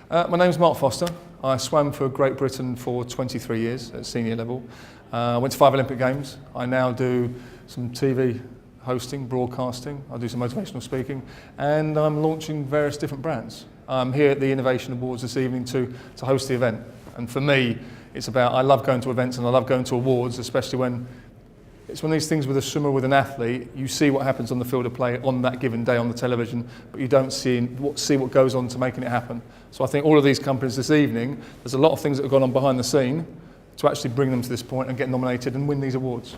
My name's Mark Foster. I swam for Great Britain for 23 years at senior level. I went to 5 Olympic Games. I now do some TV hosting, broadcasting. I do some motivational speaking, and I'm launching various different brands. I'm here at the Innovation Awards this evening to host the event. And for me, it's about, I love going to events and I love going to awards, especially when it's one of these things with a swimmer, with an athlete, you see what happens on the field of play on that given day on the television, but you don't see what goes on to making it happen. So I think all of these companies this evening, there's a lot of things that have gone on behind the scene to actually bring them to this point and get nominated and win these awards.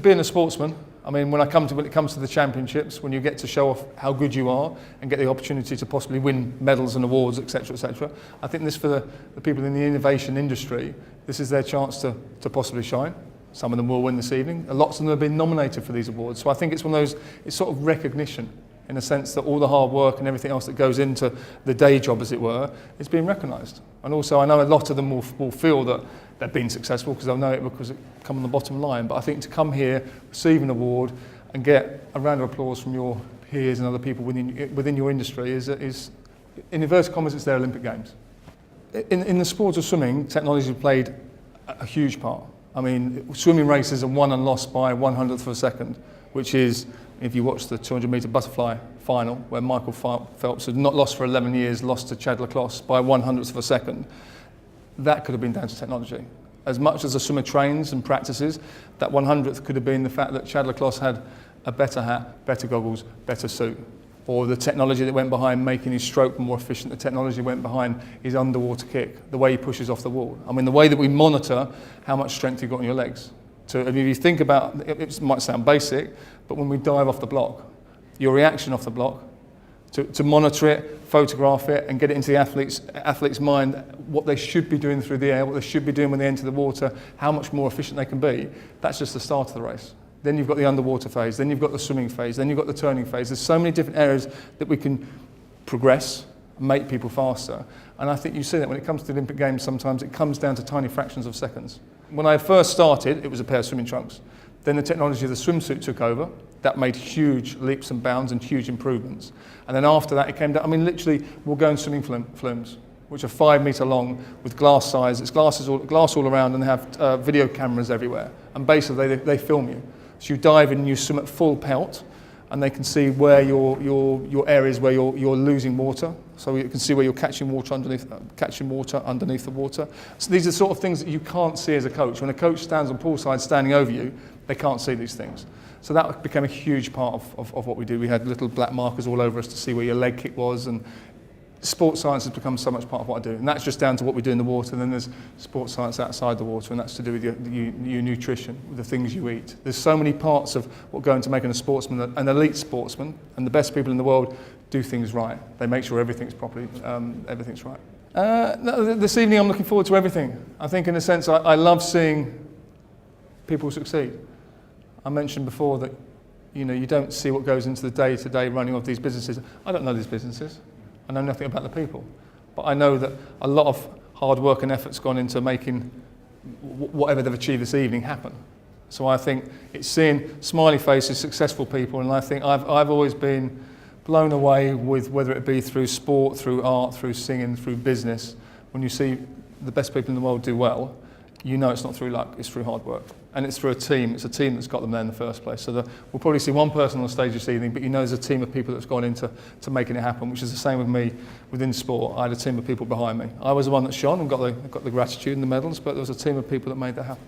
Being a sportsman, I mean, when it comes to the championships, when you get to show off how good you are and get the opportunity to possibly win medals and awards, etc., I think this, for the people in the innovation industry, this is their chance to possibly shine. Some of them will win this evening. Lots of them have been nominated for these awards. So I think it's one of those, it's sort of recognition in a sense that all the hard work and everything else that goes into the day job, as it were, is being recognised. And also I know a lot of them will feel that they've been successful because they'll know it because it comes on the bottom line. But I think to come here, receive an award and get a round of applause from your peers and other people within your industry is in inverted commas, it's their Olympic Games. In the sport of swimming, technology has played a huge part. I mean, swimming races are won and lost by 1/100th of a second, which is, if you watch the 200-metre butterfly final, where Michael Phelps had not lost for 11 years, lost to Chad Lacrosse by 1/100th of a second, that could have been down to technology. As much as a swimmer trains and practices, that 1/100th could have been the fact that Chad Lacrosse had a better hat, better goggles, better suit. Or the technology that went behind making his stroke more efficient, the technology that went behind his underwater kick, the way he pushes off the wall. I mean, the way that we monitor how much strength you've got in your legs. If you think about, it might sound basic, but when we dive off the block, your reaction off the block, to monitor it, photograph it, and get it into the athlete's mind, what they should be doing through the air, what they should be doing when they enter the water, how much more efficient they can be, that's just the start of the race. Then you've got the underwater phase, then you've got the swimming phase, then you've got the turning phase. There's so many different areas that we can progress, make people faster. And I think you see that when it comes to the Olympic Games, sometimes it comes down to tiny fractions of seconds. When I first started, it was a pair of swimming trunks. Then the technology of the swimsuit took over. That made huge leaps and bounds and huge improvements. And then after that, it came down, I mean, literally, we'll go in swimming flumes, which are 5 metre long with glass size. It's glass all around, and they have video cameras everywhere. And basically, they film you. So you dive in and you swim at full pelt, and they can see where your areas where you're losing water. So you can see where you're catching water underneath the water. So these are the sort of things that you can't see as a coach. When a coach stands on poolside standing over you, they can't see these things. So that became a huge part of what we do. We had little black markers all over us to see where your leg kick was, and sports science has become so much part of what I do. And that's just down to what we do in the water. And then there's sports science outside the water, and that's to do with your nutrition, with the things you eat. There's so many parts of what go into making a sportsman, an elite sportsman, and the best people in the world do things right. They make sure everything's everything's right. No, this evening I'm looking forward to everything. I think in a sense I love seeing people succeed. I mentioned before that you don't see what goes into the day-to-day running of these businesses. I don't know these businesses. I know nothing about the people, but I know that a lot of hard work and effort's gone into making whatever they've achieved this evening happen. So I think it's seeing smiley faces, successful people, and I think I've always been blown away with whether it be through sport, through art, through singing, through business. When you see the best people in the world do well, you know it's not through luck, it's through hard work. And it's through a team. It's a team that's got them there in the first place. So we'll probably see one person on stage this evening, but there's a team of people that's gone into making it happen, which is the same with me within sport. I had a team of people behind me. I was the one that shone and got the gratitude and the medals, but there was a team of people that made that happen.